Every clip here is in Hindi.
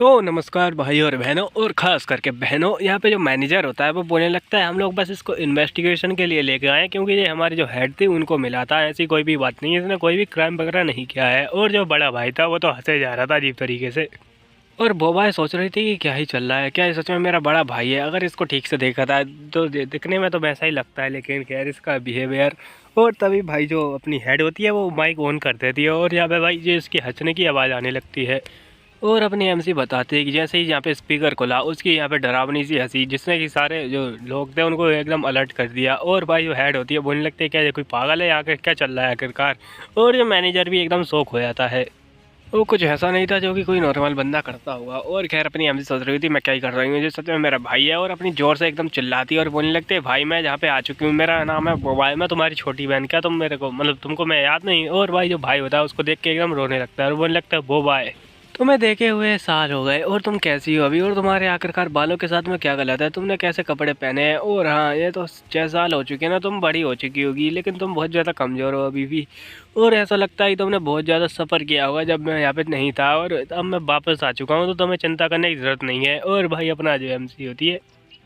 तो नमस्कार भाई और बहनों और ख़ास करके बहनों, यहाँ पे जो मैनेजर होता है वो बोलने लगता है हम लोग बस इसको इन्वेस्टिगेशन के लिए लेके आए क्योंकि ये हमारे जो हेड थी उनको मिला था। ऐसी कोई भी बात नहीं है, इसने कोई भी क्राइम वगैरह नहीं किया है। और जो बड़ा भाई था वो तो हंसे जा रहा था अजीब तरीके से। और बोबाएँ सोच रही थी कि क्या ही चल रहा है, क्या ये सच में मेरा बड़ा भाई है। अगर इसको ठीक से देखा था तो दिखने में तो वैसा ही लगता है, लेकिन खैर इसका बिहेवियर। और तभी भाई जो अपनी हेड होती है वो माइक ऑन कर देती है और यहाँ पे भाई जो इसकी हंसने की आवाज़ आने लगती है। और अपनी एमसी बताते हैं कि जैसे ही यहाँ पे स्पीकर खुला उसकी यहाँ पे डरावनी सी हंसी, जिसने कि सारे जो लोग थे उनको एकदम अलर्ट कर दिया। और भाई जो हेड होती है बोलने लगते हैं क्या ये कोई पागल है, यहाँ के क्या चल रहा है आखिरकार। और जो मैनेजर भी एकदम शॉक हो जाता है। वो कुछ ऐसा नहीं था जो कि कोई नॉर्मल बंदा करता होगा। और खैर अपनी एमसी सोच रही थी मैं क्या ही कर रही हूँ, जो सच में मेरा भाई है। और अपनी ज़ोर से एकदम चिल्लाती है और बोलने लगते हैं भाई मैं जहाँ पे आ चुकी हूँ, मेरा नाम है बोबाई, मैं तुम्हारी छोटी बहन, क्या तुम मेरे को मतलब तुमको मैं याद नहीं। और भाई जो भाई होता है उसको देख के एकदम रोने लगता है और बोलने लगता है बोबाई तुम्हें देखे हुए साल हो गए और तुम कैसी हो अभी, और तुम्हारे आखिरकार बालों के साथ में क्या गलत है, तुमने कैसे कपड़े पहने हैं। और हाँ ये तो 6 साल हो चुके हैं ना, तुम बड़ी हो चुकी होगी लेकिन तुम बहुत ज़्यादा कमज़ोर हो अभी भी। और ऐसा लगता है कि तुमने बहुत ज़्यादा सफ़र किया होगा जब मैं यहाँ पे नहीं था, और अब मैं वापस आ चुका हूँ तो तुम्हें चिंता करने की ज़रूरत नहीं है। और भाई अपना जो एमसी होती है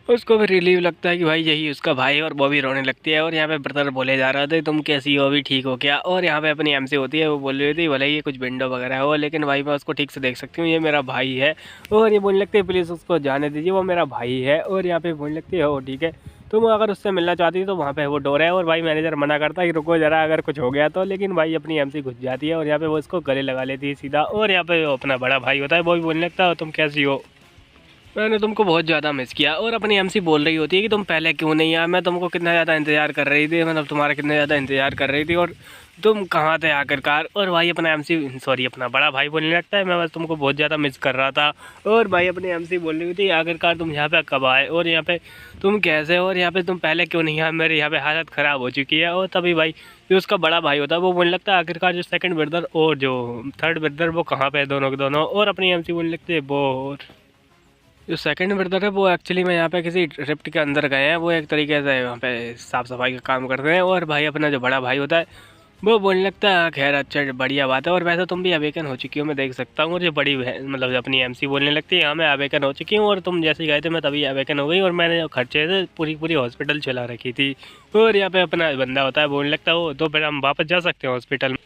उसको भी रिलीव लगता है कि भाई यही उसका भाई है, और वो भी रोने लगती है। और यहाँ पे ब्रदर बोले जा रहे थे तुम कैसी हो, अभी ठीक हो क्या। और यहाँ पे अपनी एमसी होती है वो बोल रही थी भले ये कुछ विंडो वगैरह हो लेकिन भाई मैं उसको ठीक से देख सकती हूँ, ये मेरा भाई है। और ये बोलने लगती है प्लीज़ उसको जाने दीजिए, वो मेरा भाई है। और यहाँ पे बोलने लगती है हो ठीक है, तुम अगर उससे मिलना चाहती हो तो वहाँ पे वो डोर है। और भाई मैनेजर मना करता है कि रुको ज़रा अगर कुछ हो गया तो, लेकिन भाई अपनी एमसी घुस जाती है और यहाँ पे वो उसको गले लगा लेती है सीधा। और यहाँ पे वो अपना बड़ा भाई होता है वो भी बोलने लगता है तुम कैसी हो, मैंने तुमको बहुत ज़्यादा मिस किया। और अपनी एमसी बोल रही होती है कि तुम पहले क्यों नहीं आया, मैं तुमको कितना ज़्यादा इंतज़ार कर रही थी, मतलब तुम्हारा कितना ज़्यादा इंतज़ार कर रही थी और तुम कहाँ थे आखिरकार। और भाई अपना एमसी सॉरी अपना बड़ा भाई बोलने लगता है मैं बस तुमको बहुत ज़्यादा मिस कर रहा था। और भाई अपनी एमसी बोल रही थी आखिरकार तुम यहाँ पे कब आए और यहाँ पे तुम कैसे हो, और यहाँ पे तुम पहले क्यों नहीं आए, मेरे यहाँ पे हालत ख़राब हो चुकी है। और तभी भाई जो उसका बड़ा भाई होता है वो बोलने लगता है आखिरकार जो सेकंड ब्रदर और जो थर्ड ब्रदर वो कहाँ पे है दोनों के दोनों। और अपनी एमसी बोलने लगती है वो जो सेकंड ब्रदर है वो एक्चुअली में यहाँ पे किसी रिफ्ट के अंदर गए हैं, वो एक तरीके से वहाँ पे साफ़ सफाई का काम करते हैं। और भाई अपना जो बड़ा भाई होता है वो बोलने लगता है खैर अच्छा बढ़िया बात है, और वैसे तुम भी अवेकन हो चुकी हो मैं देख सकता हूँ। और जो बड़ी मतलब जो अपनी एमसी बोलने लगती है हाँ मैं अवेकन हो चुकी हूँ, और तुम जैसे गए थे मैं तभी अवेकन हो गई, और मैंने जो खर्चे से पूरी पूरी हॉस्पिटल चला रखी थी। और यहाँ पे अपना बंदा होता है बोलने लगता है वो तो फिर हम वापस जा सकते हैं हॉस्पिटल।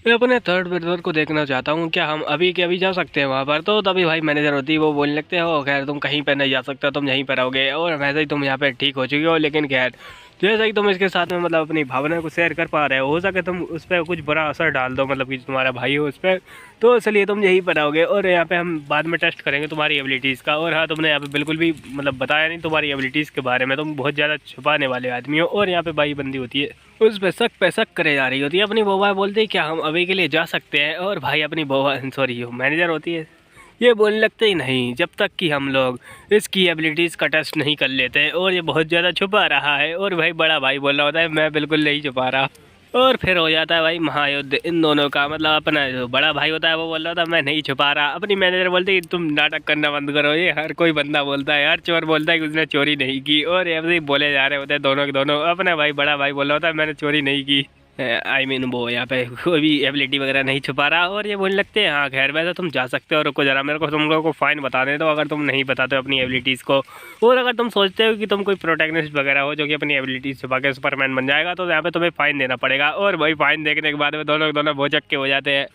मैं अपने थर्ड ब्रदर को देखना चाहता हूँ, क्या हम अभी के अभी जा सकते हैं वहाँ पर। तो तभी भाई मैनेजर होती है वो बोलने लगते हो खैर तुम कहीं पर नहीं जा सकते, तुम यहीं पर रहोगे, और वैसे ही तुम यहाँ पे ठीक हो चुकी हो। लेकिन खैर जैसा कि तुम इसके साथ में मतलब अपनी भावना को शेयर कर पा रहे हो सके तुम उस पर कुछ बुरा असर डाल दो, मतलब कि तुम्हारा भाई हो उस पर, तो इसलिए तुम यहीं पर रहोगे। और यहाँ पे हम बाद में टेस्ट करेंगे तुम्हारी एबिलिटीज़ का। और हाँ तुमने यहाँ पे बिल्कुल भी मतलब बताया नहीं तुम्हारी एबिलिटीज़ के बारे में, तुम बहुत ज़्यादा छुपाने वाले आदमी हो। और यहाँ पे भाई बंदी होती है उस पे शक करे जा रही होती है। अपनी बउआ बोलती है क्या हम अभी के लिए जा सकते हैं, और भाई अपनी बउआ सॉरी मैनेजर होती है ये बोलने लगते ही नहीं जब तक कि हम लोग इसकी एबिलिटीज़ का टेस्ट नहीं कर लेते, और ये बहुत ज़्यादा छुपा रहा है। और भाई बड़ा भाई बोल रहा होता है मैं बिल्कुल नहीं छुपा रहा। और फिर हो जाता है भाई महायुद्ध इन दोनों का, मतलब अपना जो बड़ा भाई होता है वो बोल रहा था मैं नहीं छुपा रहा, अपनी मैनेजर बोलती है तुम नाटक करना बंद करो, ये हर कोई बंदा बोलता है, हर चोर बोलता है कि उसने चोरी नहीं की। और ऐसे ही बोले जा रहे होते हैं दोनों के दोनों। अपना भाई बड़ा भाई बोल रहा होता है मैंने चोरी नहीं की, आई मीन वो यहाँ पे कोई भी एबिलिटी वगैरह नहीं छुपा रहा। और ये बोलने लगते हैं हाँ खैर वैसे तुम जा सकते हो, रुको जरा मेरे को तुम लोगों को फ़ाइन बता दे दो अगर तुम नहीं बताते हो अपनी एबिलिटीज़ को। और अगर तुम सोचते हो कि तुम कोई प्रोटैगनिस्ट वगैरह हो जो कि अपनी एबिलिटीज़ छुपा के सुपरमैन बन जाएगा, तो यहाँ पे तुम्हें फ़ाइन देना पड़ेगा। और वही फ़ाइन देखने के बाद में दोनों के दोनों भोचक के हो जाते हैं।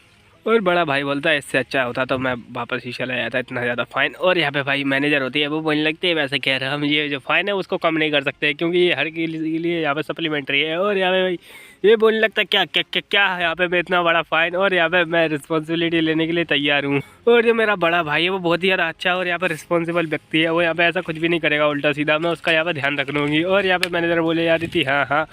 और बड़ा भाई बोलता है इससे अच्छा होता तो मैं वापस ही चला जाता, इतना ज़्यादा फ़ाइन। और यहाँ पे भाई मैनेजर होती है वो बोलने लगती है वैसे कह रहे हम ये जो फ़ाइन है उसको कम नहीं कर सकते क्योंकि ये हर के लिए यहाँ पे सप्लीमेंट्री है। और यहाँ पे भाई ये बोलने लगता है क्या क्या क्या क्या है यहाँ पे मैं इतना बड़ा फ़ाइन, और यहाँ पे मैं रिस्पॉन्सिबिलिटी लेने के लिए तैयार हूँ। और जो मेरा बड़ा भाई है वो बहुत ही ज़्यादा अच्छा और यहाँ पे रिस्पॉन्सिबल व्यक्ति है, वो यहाँ पे ऐसा कुछ भी नहीं करेगा उल्टा सीधा, मैं उसका यहाँ पे ध्यान रख लूँगी। और यहाँ पे मैनेजर बोले जा रही थी हाँ हाँ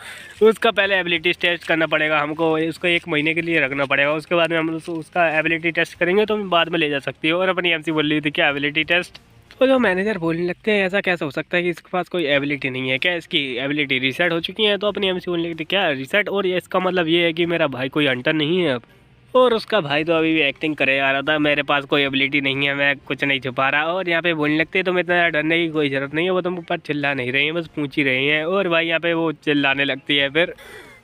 उसका पहले एबिलिटीज़ टेस्ट करना पड़ेगा हमको, उसको 1 महीने के लिए रखना पड़ेगा, उसके बाद में हम उसका एबिलिटी टेस्ट करेंगे तो बाद में ले जा सकती है। और अपनी एमसी बोल रही थी क्या एबिलिटी टेस्ट, तो जो मैनेजर बोलने लगते हैं ऐसा कैसे हो सकता है कि इसके पास कोई एबिलिटी नहीं है, क्या इसकी एबिलिटी रीसेट हो चुकी है। तो अपनी एमसी बोलने लगती क्या रीसेट, और ये इसका मतलब ये है कि मेरा भाई कोई हंटर नहीं है अब। और उसका भाई तो अभी भी एक्टिंग करे आ रहा था मेरे पास कोई एबिलिटी नहीं है, मैं कुछ नहीं छुपा रहा। और यहाँ पे बोलने लगते हैं तुम इतना डरने की कोई ज़रूरत नहीं है, वो तुम ऊपर चिल्ला नहीं रही है बस पूछ ही रही हैं। और भाई यहाँ पे वो चिल्लाने लगती है फिर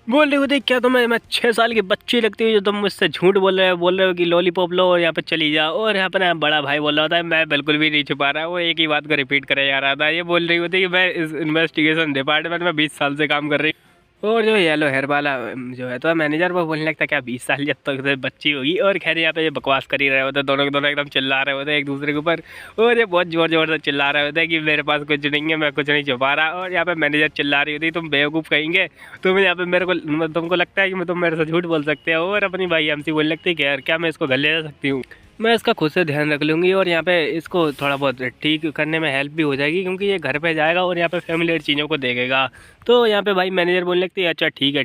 बोल रहे होते क्या तुम्हें मैं 6 साल की बच्ची लगती हूँ जो तुम मुझसे झूठ बोल रहे हो कि लॉलीपॉप लो और यहाँ पे चली जाओ। और यहाँ पे ना बड़ा भाई बोल रहा होता है मैं बिल्कुल भी नहीं छुपा रहा, वो एक ही बात को रिपीट करे जा रहा था। ये बोल रही होती कि मैं इस इन्वेस्टिगेशन डिपार्टमेंट में 20 साल से काम कर रही हूँ। और जो येलो हेयर वाला जो है तो मैनेजर वो बोलने लगता क्या 20 साल जब तक तो बच्ची होगी। और खैर यहाँ पे ये बकवास कर ही रहे होते, दोनों के दोनों एकदम चिल्ला रहे होते एक दूसरे के ऊपर। और ये बहुत जोर जोर से चिल्ला रहे होते कि मेरे पास कुछ नहीं है, मैं कुछ नहीं छुपा रहा। और यहाँ पे मैनेजर चिल्ला रही होती तुम बेवकूफ़ कहेंगे, तुम यहाँ पे मेरे को तुमको लगता है कि तुम मेरे से झूठ बोल सकते हो। और अपनी भाई एमसी बोलने लगती है कि यार क्या मैं इसको घर ले जा सकती हूँ, मैं इसका खुद से ध्यान रख लूँगी और यहाँ पे इसको थोड़ा बहुत ठीक करने में हेल्प भी हो जाएगी क्योंकि ये घर पे जाएगा और यहाँ पे फैमिलियर चीज़ों को देखेगा। तो यहाँ पे भाई मैनेजर बोलने लगती है अच्छा ठीक है,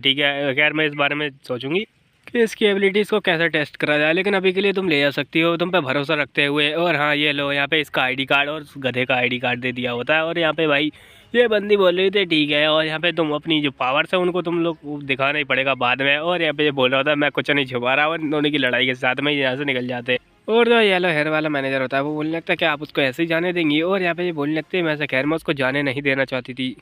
खैर मैं इस बारे में सोचूंगी कि इसकी एबिलिटीज़ को कैसे टेस्ट करा जाए, लेकिन अभी के लिए तुम ले जा सकती हो तुम पे भरोसा रखते हुए। और हाँ ये लो यहाँ पे इसका आईडी कार्ड और उस गधे का आईडी कार्ड दे दिया होता है। और यहाँ पे भाई ये बंदी बोल रही थी ठीक है, और यहाँ पे तुम अपनी जो पावर्स है उनको तुम लोग दिखाना ही पड़ेगा बाद में। और यहाँ पे ये बोल रहा होता है मैं कुछ नहीं छुपा रहा, और दोनों की लड़ाई के साथ में यहाँ से निकल जाते। और जो येलो हेयर वाला मैनेजर होता है वो बोलने लगता है कि आप उसको ऐसे ही जाने देंगी। और यहाँ पे ये बोलने लगते हैं मैं ऐसा खैर मैं उसको जाने नहीं देना चाहती थी,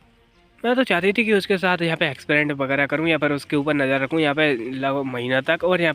मैं तो चाहती थी कि उसके साथ यहाँ पे एक्सपेरिमेंट वगैरह करूँ या फिर उसके ऊपर नज़र रखूँ यहाँ पे लगभग महीना तक। और यहाँ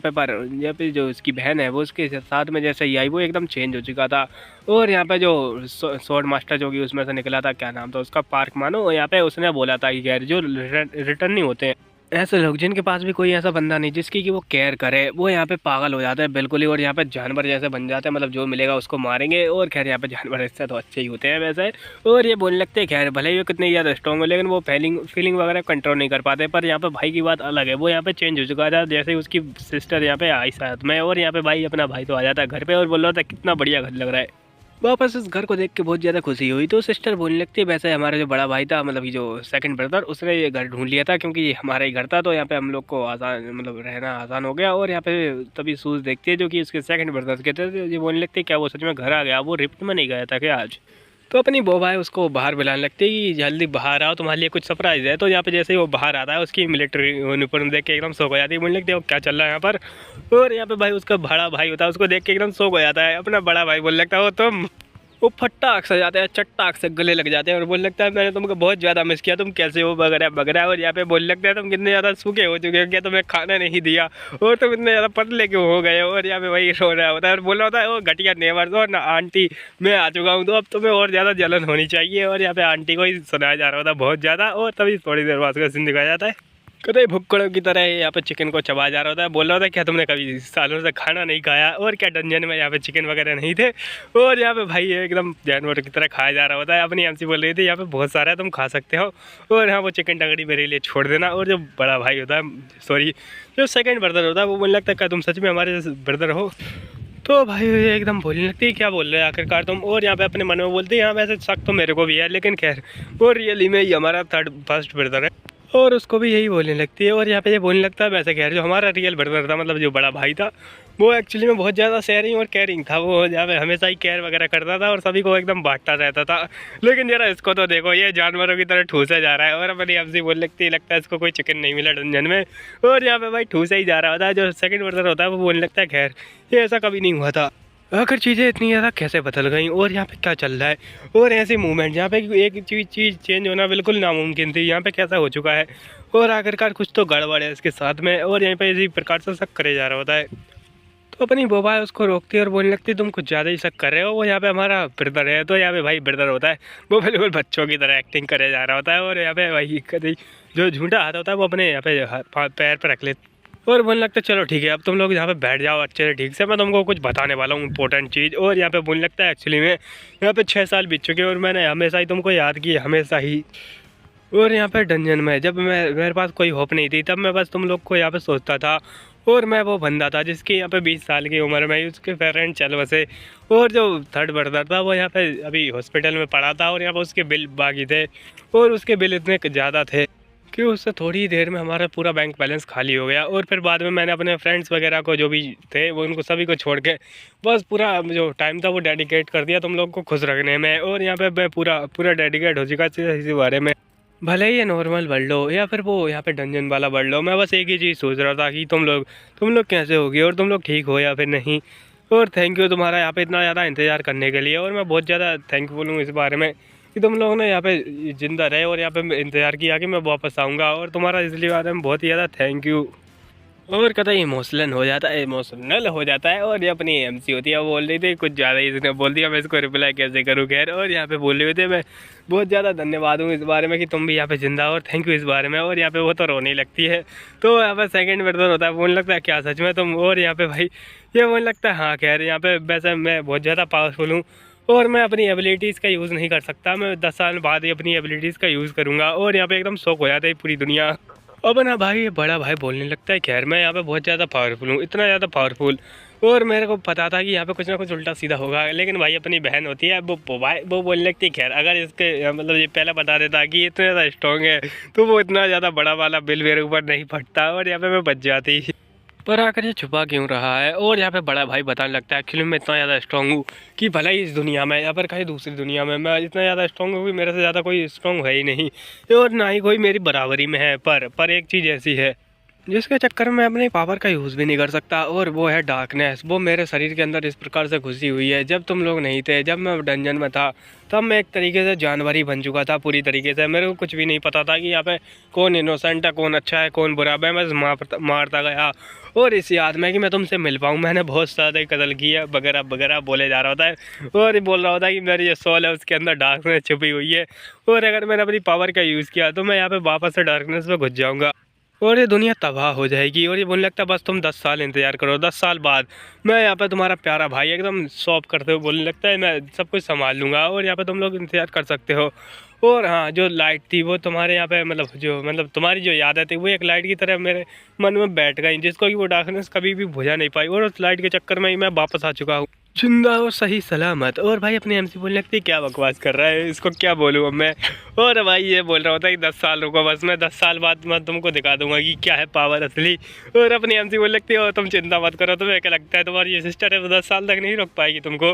पे जो उसकी बहन है वो उसके साथ में जैसे ही आई वो एकदम चेंज हो चुका था। और यहाँ पे जो स्वॉर्ड मास्टर जो कि उसमें से निकला था, क्या नाम था उसका, पार्क मानो, यहाँ पे उसने बोला था कि यार जो रिटर्न नहीं होते हैं ऐसे लोग जिनके पास भी कोई ऐसा बंदा नहीं जिसकी कि वो केयर करे, वो यहाँ पे पागल हो जाते हैं बिल्कुल ही। और यहाँ पे जानवर जैसे बन जाते हैं, मतलब जो मिलेगा उसको मारेंगे। और खैर यहाँ पे जानवर इससे तो अच्छे ही होते हैं वैसे। और ये बोलने लगते हैं खैर भले ही वो कितने ज़्यादा स्ट्रॉन्ग हो लेकिन वो फीलिंग वगैरह कंट्रोल नहीं कर पाते। पर यहाँ पे भाई की बात अलग है, वो यहाँ पे चेंज हो चुका था जैसे ही उसकी सिस्टर यहाँ पे आई साथ में। और यहाँ पे भाई अपना भाई तो आ जाता है घर पे और बोल रहा था कितना बढ़िया घर लग रहा है। वापस इस घर को देख के बहुत ज़्यादा खुशी हुई। तो सिस्टर बोलने लगती है वैसे हमारा जो बड़ा भाई था, मतलब कि जो सेकंड ब्रदर, उसने ये घर ढूंढ लिया था क्योंकि ये हमारा ही घर था, तो यहाँ पे हम लोग को आसान मतलब रहना आसान हो गया। और यहाँ पे तभी सूज देखती है जो कि उसके सेकंड ब्रदर के थे। तो ये बोलने लगती है क्या वो सच में घर आ गया, वो रिफ्ट में नहीं गया था क्या आज। तो अपनी बोबा है उसको बाहर बुलाने लगती है कि जल्दी बाहर आओ तुम्हारे लिए कुछ सरप्राइज़ है। तो यहाँ पे जैसे ही वो बाहर आता है उसकी मिलिट्री यूनिफॉर्म देख के एकदम शौक हो जाती है, बोलने लगती है क्या चल रहा है यहाँ पर। और यहाँ पे भाई उसका बड़ा भाई होता है, उसको देख के एकदम शौक हो जाता है। अपना बड़ा भाई बोलने लगता है वो तुम, वो फटाक से जाते हैं चट्टाक से गले लग जाते हैं और बोल लगता है मैंने तुमको बहुत ज़्यादा मिस किया, तुम कैसे हो वगैरह वगैरह। और यहाँ पे बोल लगता है तुम कितने ज़्यादा सूखे हो चुके हो, क्या तुम्हें खाना नहीं दिया और तुम इतने ज़्यादा पतले क्यों हो गए हो। और यहाँ पे वही रो रहा होता है और बोल रहा होता है वो घटिया नेवर और ना आंटी मैं आ चुका हूँ तो अब तुम्हें और ज़्यादा जलन होनी चाहिए। और यहाँ पे आंटी को ही सुनाया जा रहा होता है बहुत ज़्यादा। और तभी थोड़ी देर बाद उसका सीन दिखाया जाता है, कतई भुक्कड़ों की तरह यहाँ पे चिकन को चबा जा रहा होता है। बोल रहा होता है क्या तुमने कभी सालों से खाना नहीं खाया, और क्या डंजन में यहाँ पे चिकन वगैरह नहीं थे। और यहाँ पे भाई एकदम जानवर की तरह खाया जा रहा होता है। अपनी एमसी बोल रही थी यहाँ पे बहुत सारा है तुम खा सकते हो, और यहाँ वो चिकन टंगड़ी मेरे लिए छोड़ देना। और जो बड़ा भाई होता है, सॉरी जो सेकंड ब्रदर होता है, वो बोलने लगता है क्या तुम सच में हमारे ब्रदर हो। तो भाई एकदम बोलने लगती है क्या बोल रहे हैं आखिरकार तुम। और यहाँ पे अपने मन में बोलती है हाँ वैसे शक तो मेरे को भी है, लेकिन खैर वो रियली में ही हमारा फर्स्ट ब्रदर है। और उसको भी यही बोलने लगती है। और यहाँ पे ये बोलने लगता है वैसे खैर जो हमारा रियल ब्रदर था, मतलब जो बड़ा भाई था, वो एक्चुअली में बहुत ज़्यादा शेयरिंग और केयरिंग था। वो यहाँ पे हमेशा ही केयर वगैरह करता था और सभी को एकदम बांटता रहता था। लेकिन जरा इसको तो देखो, ये जानवरों की तरह ठूसा जा रहा है। और अपनी एमसी बोल लगती है लगता है इसको कोई चिकन नहीं मिला डंजन में। और यहाँ पे भाई ठूसा ही जा रहा होता है। जो सेकंड ब्रदर होता है वो बोलने लगता है खैर ये ऐसा कभी नहीं हुआ था, आखिर चीज़ें इतनी ज़्यादा कैसे बदल गई और यहाँ पे क्या चल रहा है। और ऐसे मूवमेंट यहाँ पे एक चीज़ चेंज होना बिल्कुल नामुमकिन थी, यहाँ पे कैसा हो चुका है। और आखिरकार कुछ तो गड़बड़ है इसके साथ में। और यहाँ पे इसी प्रकार से शक करे जा रहा होता है। तो अपनी बोबा है उसको रोकती है और बोलने लगती है तुम कुछ ज़्यादा ही शक कर रहे हो, वो यहाँ पे हमारा ब्रदर है। तो यहाँ पे भाई ब्रदर होता है वो बिल्कुल बच्चों की तरह एक्टिंग करे जा रहा होता है। और यहाँ पे भाई कभी जो झूठा हाथ होता है वो अपने यहाँ पे पैर पर रख लेते और बोलने लगता है चलो ठीक है अब तुम लोग यहाँ पे बैठ जाओ अच्छे से ठीक से, मैं तुमको कुछ बताने वाला हूँ इंपॉर्टेंट चीज़। और यहाँ पे बोलने लगता है एक्चुअली में यहाँ पे 6 साल बीत चुके हैं और मैंने हमेशा ही तुमको याद किया, हमेशा ही। और यहाँ पे डंजन में जब मेरे पास कोई होप नहीं थी तब मैं बस तुम लोग को यहाँ पे सोचता था। और मैं वो बंदा था जिसकी यहाँ पे 20 साल की उम्र में उसके पेरेंट चल बसे। और जो थर्ड ब्रदर था वो यहाँ पे अभी हॉस्पिटल में पड़ा था और यहाँ पे उसके बिल बाकी थे। और उसके बिल इतने ज़्यादा थे कि उससे थोड़ी देर में हमारा पूरा बैंक बैलेंस खाली हो गया। और फिर बाद में मैंने अपने फ्रेंड्स वगैरह को जो भी थे वो उनको सभी को छोड़ के बस पूरा जो टाइम था वो डेडिकेट कर दिया तुम लोग को खुश रखने में। और यहाँ पे मैं पूरा डेडिकेट हो चुका इसी बारे में, भले ही ये नॉर्मल वर्ल्ड हो या फिर वो यहाँ पे डंजन वाला वर्ल्ड हो। मैं बस एक ही चीज़ सोच रहा था कि तुम लोग कैसे होगी और तुम लोग ठीक हो या फिर नहीं। और थैंक यू तुम्हारा यहाँ पे इतना ज़्यादा इंतज़ार करने के लिए, और मैं बहुत ज़्यादा थैंकफुल हूँ इस बारे में। कि तुम लोगों ने यहाँ पे जिंदा रहे और यहाँ पे इंतज़ार किया कि मैं वापस आऊँगा, और तुम्हारा इसलिए बारे में बहुत ही ज़्यादा थैंक यू। और कहता है इमोशनल हो जाता है। और ये अपनी एमसी होती है, वो बोल रही थी कुछ ज़्यादा ही इसने बोल दिया, मैं इसको रिप्लाई कैसे करूँ। खैर, और यहाँ पे बोल रहे थे मैं बहुत ज़्यादा धन्यवाद हूँ इस बारे में कि तुम भी यहाँ पे जिंदा हो, और थैंक यू इस बारे में। और यहाँ पे वो तो रोने लगती है। तो यहाँ पे सेकंड वर्जन होता है, बोलने लगता है क्या सच में तुम। और यहाँ पे भाई ये बोलने लगता है हाँ खैर, यहाँ पे वैसे मैं बहुत ज़्यादा पावरफुल हूँ और मैं अपनी एबिलिटीज़ का यूज़ नहीं कर सकता, मैं 10 साल बाद ही अपनी एबिलिटीज़ का यूज़ करूँगा। और यहाँ पे एकदम शौक हो जाता है पूरी दुनिया। अब ना भाई ये बड़ा भाई बोलने लगता है खैर मैं यहाँ पे बहुत ज़्यादा पावरफुल हूँ, इतना ज़्यादा पावरफुल, और मेरे को पता था कि यहाँ पे कुछ ना कुछ उल्टा सीधा होगा। लेकिन भाई अपनी बहन होती है वो भाई वो बोलने लगती है खैर अगर इसके मतलब ये पहले बता देता कि इतना ज़्यादा स्ट्रॉन्ग है तो वो इतना ज़्यादा बड़ा वाला बिल मेरे ऊपर नहीं फटता और यहाँ पे मैं बच जाती। पर आकर ये छुपा क्यों रहा है। और यहाँ पे बड़ा भाई बताने लगता है एक्चुअली मैं इतना ज़्यादा स्ट्रॉन्ग हूँ कि भला ही इस दुनिया में या फिर कहीं दूसरी दुनिया में मैं इतना ज़्यादा स्ट्रॉन्ग हूँ कि मेरे से ज़्यादा कोई स्ट्रॉन्ग है ही नहीं, और ना ही कोई मेरी बराबरी में है। पर एक चीज़ ऐसी है जिसके चक्कर में अपने पावर का यूज़ भी नहीं कर सकता, और वो है डार्कनेस। वो मेरे शरीर के अंदर इस प्रकार से घुसी हुई है। जब तुम लोग नहीं थे, जब मैं डंजन में था, तब मैं एक तरीके से जानवर ही बन चुका था पूरी तरीके से। मेरे को कुछ भी नहीं पता था कि यहाँ पे कौन इनोसेंट है, कौन अच्छा है, कौन बुरा। मैं बस मारता गया, और इस याद में कि मैं तुमसे मिल पाऊँ मैंने बहुत ज़्यादा कत्ल किया वगैरह वगैरह बोले जा रहा होता है। और ये बोल रहा होता है कि मेरी जो सोल है उसके अंदर डार्कनेस छुपी हुई है, और अगर मैंने अपनी पावर का यूज़ किया तो मैं यहाँ पे वापस से डार्कनेस में घुस जाऊँगा और ये दुनिया तबाह हो जाएगी। और ये बोलने लगता है बस तुम 10 साल इंतज़ार करो, 10 साल बाद मैं यहाँ पे तुम्हारा प्यारा भाई एकदम सॉफ्ट करते हुए बोलने लगता है मैं सब कुछ संभाल लूँगा, और यहाँ पे तुम लोग इंतज़ार कर सकते हो। और हाँ, जो लाइट थी वो तुम्हारे यहाँ पे मतलब तुम्हारी जो यादें थी वो एक लाइट की तरह मेरे मन में बैठ गई, जिसको कि वो डार्कनेस कभी भी बुझा नहीं पाई, और उस लाइट के चक्कर में ही मैं वापस आ चुका हूँ जिंदा और सही सलामत। और भाई अपनी एमसी बोलने लगती क्या बकवास कर रहा है, इसको क्या बोलूँ अब मैं। और भाई ये बोल रहा होता है कि 10 साल रुको, बस मैं 10 साल बाद मैं तुमको दिखा दूंगा कि क्या है पावर असली। और अपनी एमसी बोलने लगती है तुम चिंता मत करो, तुम्हें क्या लगता है तुम्हारी ये सिस्टर है वो 10 साल तक नहीं रोक पाएगी तुमको,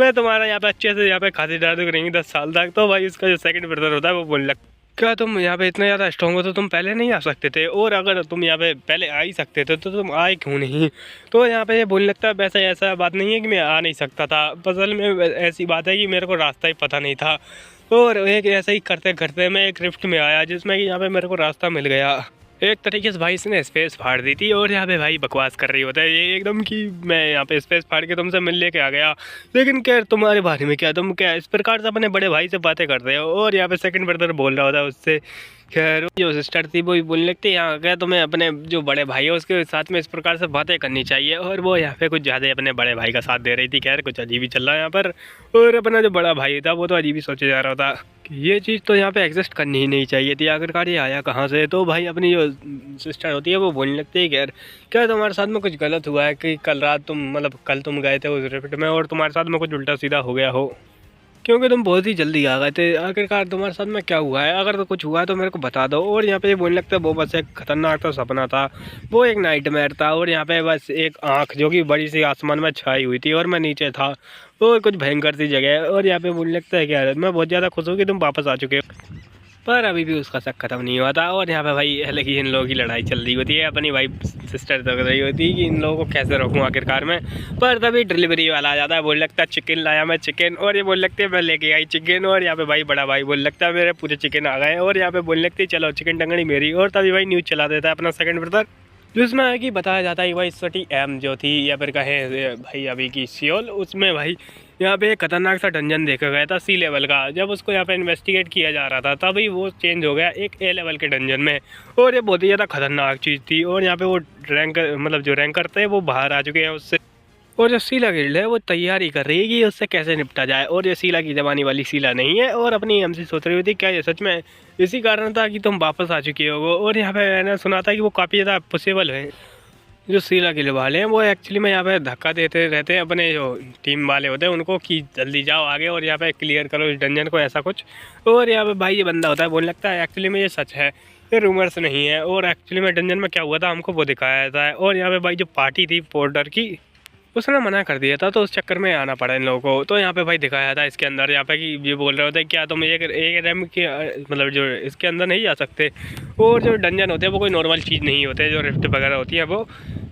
मैं तुम्हारा यहाँ पे अच्छे से यहाँ पे खाती डाल करेंगी 10 साल तक। तो भाई इसका जो सेकंड ब्रदर होता है वो बोलने लगता क्या तुम यहाँ पे इतना ज़्यादा स्ट्रॉन्ग हो तो तुम पहले नहीं आ सकते थे, और अगर तुम यहाँ पे पहले आ ही सकते थे तो तुम आए क्यों नहीं। तो यहाँ पे ये बोलने लगता है वैसे ऐसा बात नहीं है कि मैं आ नहीं सकता था, असल में ऐसी बात है कि मेरे को रास्ता ही पता नहीं था, और एक ऐसे ही करते करते मैं एक रिफ्ट में आया जिसमें कि यहाँ पे मेरे को रास्ता मिल गया। एक तरीके से भाई इसने स्पेस फाड़ दी थी, और यहाँ पे भाई बकवास कर रही होता है ये एकदम कि मैं यहाँ पे स्पेस फाड़ के तुमसे मिल लेके आ गया, लेकिन क्या तुम्हारे बारे में क्या, तुम क्या इस प्रकार से अपने बड़े भाई से बातें करते हो। और यहाँ पे सेकंड ब्रदर बोल रहा होता है उससे खैर जो सिस्टर थी वो भी बोलने लगती है यहाँ क्या तुम्हें अपने जो बड़े भाई है उसके साथ में इस प्रकार से बातें करनी चाहिए, और वो यहाँ पे कुछ ज़्यादा अपने बड़े भाई का साथ दे रही थी। खैर कुछ अजीब ही चल रहा है यहाँ पर, और अपना जो बड़ा भाई था वो तो अजीब ही सोचे जा रहा था कि ये चीज़ तो यहाँ पे एग्जिस्ट करनी ही नहीं चाहिए थी, आखिरकार ये आया कहाँ से। तो भाई अपनी जो सिस्टर होती है वो बोलने लगती है खैर क्या तुम्हारे साथ में कुछ गलत हुआ है कि कल रात तुम मतलब कल तुम गए थे उस रिफ्ट में और तुम्हारे साथ में कुछ उल्टा सीधा हो गया हो, क्योंकि तुम बहुत ही जल्दी आ गए थे। आखिरकार तुम्हारे साथ में क्या हुआ है, अगर तो कुछ हुआ है तो मेरे को बता दो। और यहाँ पे ये बोलने लगता है वो बस एक खतरनाक सा सपना था, वो एक नाइटमेयर था, और यहाँ पे बस एक आँख जो कि बड़ी सी आसमान में छाई हुई थी और मैं नीचे था, और कुछ भयंकर सी जगह है। और यहाँ पे बोलने लगता है क्या मैं बहुत ज़्यादा खुश हूँ कि तुम वापस आ चुके हो, पर अभी भी उसका शक खत्म नहीं हुआ था। और यहाँ पे भाई हालांकि इन लोगों की लड़ाई चल रही होती है, अपनी भाई सिस्टर तक रही होती है कि इन लोगों को कैसे रोकूँ आखिरकार में। पर तभी डिलीवरी वाला आ जाता है, बोल लगता है चिकन लाया मैं चिकन, और ये बोल लगते हैं मैं लेके आई चिकन। और यहाँ पे भाई बड़ा भाई बोल लगता है मेरे पूरे चिकन आ गए, और यहाँ पे बोल लगती है चलो चिकन टंगड़ी मेरी। और तभी भाई न्यूज़ चला देता है अपना सेकंड ब्रदर, जिसमें है कि बताया जाता है कि भाई सटी एम जो थी या फिर कहें भाई अभी की सियोल, उसमें भाई यहाँ पे एक खतरनाक सा डंजन देखा गया था सी लेवल का। जब उसको यहाँ पे इन्वेस्टिगेट किया जा रहा था तभी वो चेंज हो गया एक ए लेवल के डंजन में, और ये बहुत ही ज़्यादा खतरनाक चीज़ थी। और यहाँ पे वो रैंकर मतलब जो रैंकर थे वो बाहर आ चुके हैं उससे, और जो सीला गिल्ड है वो तैयारी कर रही है कि उससे कैसे निपटा जाए। और ये सीला की जवानी वाली सीला नहीं है, और अपनी एमसी सोच रही हुई थी क्या ये सच में इसी कारण था कि तुम वापस आ चुके हो। और यहाँ पे मैंने सुना था कि वो काफ़ी ज़्यादा पॉसिबल है, जो सीला किल वाले हैं वो एक्चुअली में यहाँ पे धक्का देते रहते हैं अपने जो टीम वाले होते हैं उनको कि जल्दी जाओ आगे और यहाँ पे क्लियर करो इस डंजन को, ऐसा कुछ। और यहाँ पे भाई ये बंदा होता है बोलने लगता है एक्चुअली में ये सच है, ये रूमर्स नहीं है, और एक्चुअली में डंजन में क्या हुआ था हमको वो दिखाया जाता है। और यहाँ पे भाई जो पार्टी थी पोर्टर की उसने मना कर दिया था, तो उस चक्कर में आना पड़ा इन लोगों को। तो यहाँ पे भाई दिखाया था इसके अंदर यहाँ पे कि ये बोल रहे होते हैं क्या तुम एक रैम के मतलब जो इसके अंदर नहीं जा सकते। और जो डंजन होते हैं वो कोई नॉर्मल चीज़ नहीं होते, जो रिफ्ट वगैरह होती है वो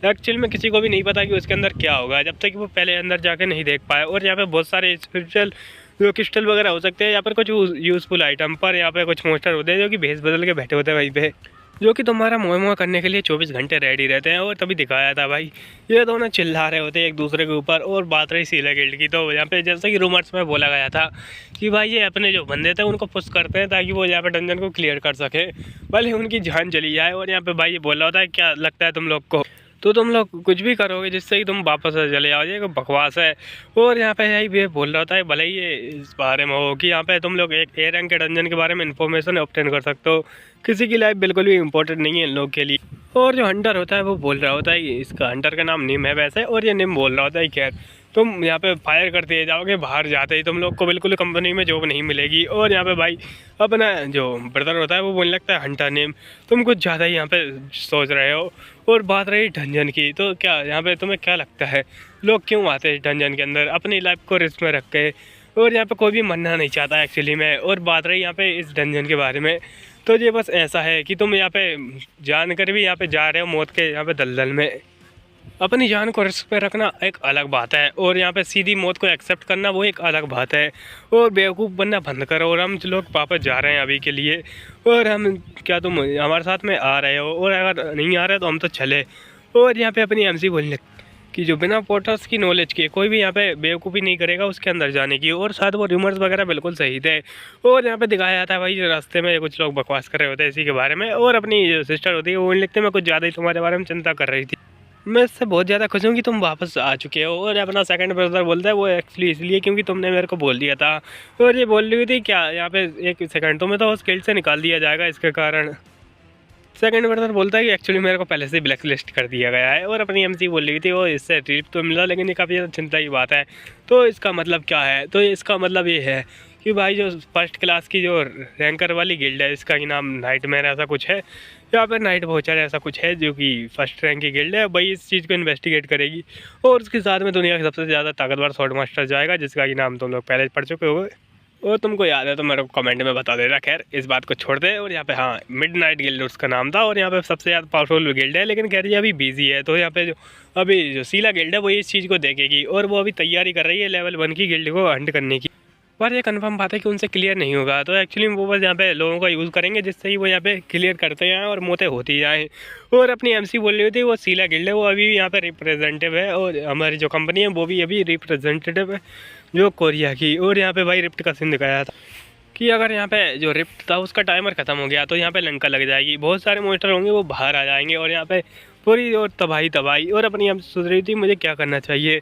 एक्चुअल में किसी को भी नहीं पता कि उसके अंदर क्या होगा जब तक कि वो पहले अंदर जाके नहीं देख पाए। और यहाँ पे बहुत सारे स्पिरिचुअल जो क्रिस्टल वगैरह हो सकते हैं, या फिर कुछ यूज़फुल आइटम पर यहाँ पे कुछ मोस्टर होते हैं जो कि भेस बदल के बैठे होते हैं वहीं पे, जो कि तुम्हारा मोह करने के लिए 24 घंटे रेडी रहते हैं। और तभी दिखाया था भाई ये दोनों चिल्ला रहे होते हैं एक दूसरे के ऊपर। और बात रही सीला गिल्ड की, तो यहाँ पे जैसे कि रूमर्स में बोला गया था कि भाई ये अपने जो बंदे थे उनको पुश करते हैं ताकि वो यहाँ पे डंजन को क्लियर कर सके, भले उनकी जान चली जाए। और यहाँ पे भाई ये बोल रहा होता है क्या लगता है तुम लोग को, तो तुम लोग कुछ भी करोगे जिससे कि तुम वापस चले आओ, ये बकवास है। और यहाँ पे यही भी बोल रहा होता है भले ही ये इस बारे में हो कि यहाँ पे तुम लोग एक ए रैंक के डंजन के बारे में इन्फॉर्मेशन ऑब्टेन कर सकते हो, किसी की लाइफ बिल्कुल भी इंपॉर्टेंट नहीं है इन लोग के लिए। और जो हंटर होता है वो बोल रहा होता है, इसका हंटर का नाम निम है वैसे, और ये निम बोल रहा होता है खैर तुम यहाँ पे फायर करते जाओगे, बाहर जाते ही तुम लोग को बिल्कुल कंपनी में जॉब नहीं मिलेगी। और यहाँ पे भाई अपना जो ब्रदर होता है वो बोलने लगता है हंटर नेम तुम कुछ ज़्यादा ही यहाँ पे सोच रहे हो। और बात रही डंजन की, तो क्या यहाँ पे तुम्हें क्या लगता है लोग क्यों आते हैं डंजन के अंदर अपनी लाइफ को रिस्क में रख के, और यहाँ पे कोई भी मरना नहीं चाहता एक्चुअली में। और बात रही यहाँ पे इस डंजन के बारे में, तो ये बस ऐसा है कि तुम यहाँ पे जानकर भी यहाँ पे जा रहे हो मौत के यहाँ पे दलदल में। अपनी जान को रिस्क पे रखना एक अलग बात है, और यहाँ पे सीधी मौत को एक्सेप्ट करना वो एक अलग बात है। और बेवकूफ़ बनना बंद करो। और हम लोग वापस जा रहे हैं अभी के लिए, और हम क्या तुम हमारे साथ में आ रहे हो, और अगर नहीं आ रहे तो हम तो चले। और यहाँ पे अपनी एमसी बोलने कि जो बिना पोर्टर्स की नॉलेज के कोई भी यहाँ पे बेवकूफ़ी नहीं करेगा उसके अंदर जाने की। और साथ वो रूमर्स वगैरह बिल्कुल सही थे। और यहाँ पे दिखाया जाता है भाई रास्ते में कुछ लोग बकवास कर रहे होते हैं इसी के बारे में। और अपनी जो सिस्टर होती है वो लिखते मैं कुछ ज़्यादा ही तुम्हारे बारे में चिंता कर रही थी, मैं इससे बहुत ज़्यादा खुश हूँ कि तुम वापस आ चुके हो। और अपना सेकंड ब्रदर बोलता है वो एक्चुअली इसलिए क्योंकि तुमने मेरे को बोल दिया था। और ये बोल रही थी क्या यहाँ पे एक सेकंड तुम्हें तो उस गिल्ड से निकाल दिया जाएगा इसके कारण। सेकंड ब्रदर बोलता है कि एक्चुअली मेरे को पहले से ब्लैक लिस्ट कर दिया गया है। और अपनी एमसी बोल रही थी वो इससे ट्रिप तो मिला लेकिन ये काफ़ी ज़्यादा चिंता की बात है। तो इसका मतलब क्या है, तो इसका मतलब ये है कि भाई जो फर्स्ट क्लास की जो रैंकर वाली गिल्ड है इसका ही नाम नाइटमेयर ऐसा कुछ है, या फिर नाइट वॉचर ऐसा कुछ है, जो कि फर्स्ट रैंक की गिल्ड है भाई, इस चीज़ को इन्वेस्टिगेट करेगी। और उसके साथ में दुनिया का सबसे ज़्यादा ताकतवर स्वॉर्ड मास्टर जाएगा जिसका कि नाम तुम लोग पहले पढ़ चुके हो, और तुमको याद है तो मेरे को कमेंट में बता देना। खैर इस बात को छोड़ दे। और यहाँ पे हाँ मिडनाइट गिल्ड उसका नाम था, और यहाँ पे सबसे ज़्यादा पावरफुल गिल्ड है, लेकिन कह रही है अभी बिजी है। तो यहाँ पे जो अभी जो सीला गिल्ड है वो इस चीज़ को देखेगी, और वो अभी तैयारी कर रही है लेवल 1 की गिल्ड को हंट करने की। पर ये कंफर्म बात है कि उनसे क्लियर नहीं होगा, तो एक्चुअली वो बस यहाँ पे लोगों का यूज़ करेंगे जिससे ही वो यहाँ पे क्लियर करते जाएँ और मौतें होती जाएँ। और अपनी एमसी बोल रही थी वो सीला गिल्ड है वो अभी भी यहाँ पे रिप्रेजेंटेटिव है, और हमारी जो कंपनी है वो भी अभी रिप्रेजेंटेटिव है जो कोरिया की। और यहाँ पे भाई रिप्ट का सीन दिखाया था कि अगर यहाँ पे जो रिप्ट था उसका टाइमर ख़त्म हो गया तो यहाँ पे लंका लग जाएगी, बहुत सारे मॉन्स्टर होंगे वो बाहर आ जाएंगे, और यहाँ पे पूरी और तबाही। और अपनी एमसी सोच रही थी मुझे क्या करना चाहिए।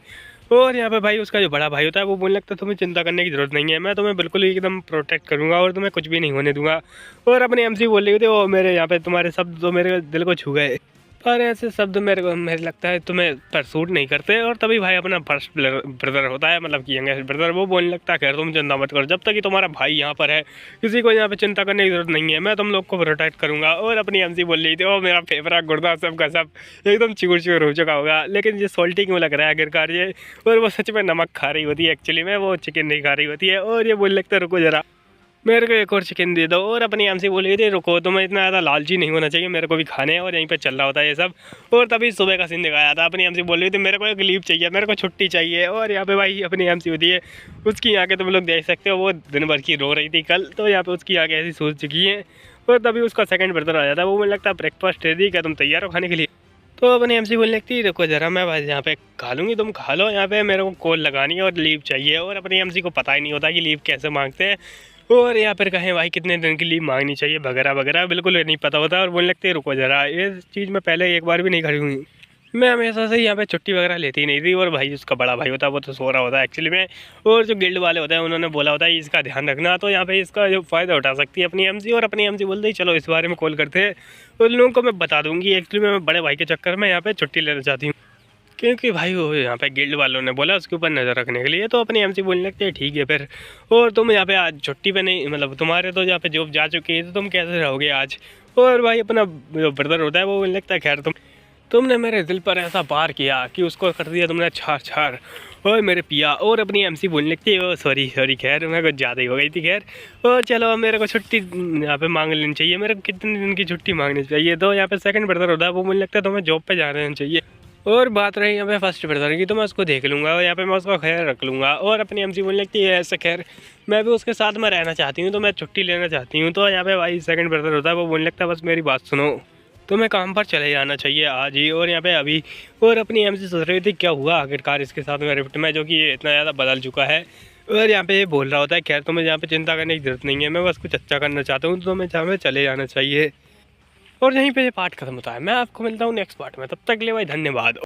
और यहाँ पे भाई उसका जो बड़ा भाई होता है वो बोलने लगता है तुम्हें चिंता करने की ज़रूरत नहीं है, मैं तुम्हें बिल्कुल एकदम प्रोटेक्ट करूँगा और तुम्हें कुछ भी नहीं होने दूंगा। और अपनी एमसी बोल रही थी वो मेरे यहाँ पे तुम्हारे शब्द तो मेरे दिल को छू गए, पर ऐसे शब्द मेरे लगता है तुम्हें पर सूट नहीं करते। और तभी भाई अपना फर्स्ट ब्रदर होता है मतलब कि यंगेस्ट ब्रदर, वो बोलने लगता है खैर तुम चिंता मत करो, जब तक कि तुम्हारा भाई यहाँ पर है किसी को यहाँ पे चिंता करने की जरूरत नहीं है, मैं तुम लोग को प्रोटेक्ट करूँगा। और अपनी एमसी बोल रही थी वो मेरा फेवरेट गुर्दा सब का सब एकदम चिकुर चिकुर हो चुका होगा, लेकिन ये सॉल्टी क्यों लग रहा है आखिरकार ये। और वो सच में नमक खा रही होती है एक्चुअली में, वो चिकन नहीं खा रही होती है। और ये बोलने लगता है रुको जरा मेरे को एक और चिकन दे दो। और अपनी एमसी बोल रही थी रुको तुम्हें इतना ज़्यादा लालची नहीं होना चाहिए, मेरे को भी खाने हैं और यहीं पे चल रहा होता है ये सब। और तभी सुबह का सीन दिखाया था, अपनी एमसी बोल रही थी मेरे को एक लीव चाहिए, मेरे को छुट्टी चाहिए। और यहाँ पे भाई अपनी एमसी होती है उसकी आँखें तुम लोग देख सकते हो, वो दिन भर की रो रही थी कल, तो यहाँ पे उसकी आँखें ऐसी सूझ चुकी हैं। और तभी उसका सेकंड ब्रदर आ जाता है, वो मुझे लगता है ब्रेकफास्ट रेडी, क्या तुम तैयार हो खाने के लिए। तो अपनी एमसी बोलने लगती है देखो जरा मैं भाई यहाँ पे खा लूँगी तुम खा लो, यहाँ पे मेरे को कॉल लगानी है और लीव चाहिए। और अपनी एमसी को पता ही नहीं होता कि लीव कैसे मांगते हैं, और यहाँ पर कहें भाई कितने दिन की लीव मांगनी चाहिए वगैरह वगैरह बिल्कुल नहीं पता होता। और बोलने लगते रुको जरा ये चीज़ मैं पहले एक बार भी नहीं खड़ी हुई, मैं हमेशा से यहाँ पे छुट्टी वगैरह लेती ही नहीं थी। और भाई उसका बड़ा भाई होता है वो तो सो रहा होता है एक्चुअली में, और जो गिल्ड वाले होते हैं उन्होंने बोला होता है इसका ध्यान रखना, तो यहाँ पे इसका जो फ़ायदा उठा सकती है अपनी एमसी। और अपनी एमसी बोलते ही चलो इस बारे में कॉल करते हैं, उन लोगों को मैं बता दूँगी एक्चुअली मैं बड़े भाई के चक्कर में यहाँ पर छुट्टी लेना चाहती हूँ, क्योंकि भाई वो यहाँ पे गिल्ड वालों ने बोला उसके ऊपर नज़र रखने के लिए। तो अपनी एमसी बोलने लगती है ठीक है फिर, और तुम यहाँ पे आज छुट्टी पे नहीं मतलब तुम्हारे तो यहाँ पे जॉब जा चुकी है तो तुम कैसे रहोगे आज। और भाई अपना जो ब्रदर होता है वो बोलने लगता है खैर तुमने मेरे दिल पर ऐसा पार किया कि उसको कर दिया तुमने छार छार और मेरे पिया। और अपनी एमसी बोलने लगती है सॉरी खैर मैं कुछ ज़्यादा ही हो गई थी खैर। और चलो मेरे को छुट्टी यहाँ पे मांग लेनी चाहिए, मेरे को कितने दिन की छुट्टी मांगनी चाहिए। तो यहाँ पे सेकंड ब्रदर होता है वो बोलने लगता है तुम्हें जॉब पे जाना चाहिए, और बात रही यहाँ पे फर्स्ट ब्रदर की, तो मैं उसको देख लूँगा और यहाँ पे मैं उसका ख्याल रख लूँगा। और अपनी एमसी बोलने लगती है ऐसे, खैर मैं भी उसके साथ में रहना चाहती हूँ, तो मैं छुट्टी लेना चाहती हूँ। तो यहाँ पे भाई सेकंड ब्रदर होता है, वो बोलने लगता है बस मेरी बात सुनो, तो मैं काम पर चले जाना चाहिए आज ही। और यहाँ पे अभी और अपनी एमसी सोच रही थी क्या हुआ आखिरकार इसके साथ में रिफ्ट में, जो कि ये इतना ज़्यादा बदल चुका है। और यहाँ पे ये बोल रहा होता है खैर तुम्हें यहाँ पे चिंता करने की जरूरत नहीं है, मैं बस कुछ अच्छा करना चाहता हूँ, तो मैं जहाँ पे चले जाना चाहिए। और यहीं पे ये पार्ट खत्म होता है। मैं आपको मिलता हूँ नेक्स्ट पार्ट में, तब तक के लिए भाई धन्यवाद।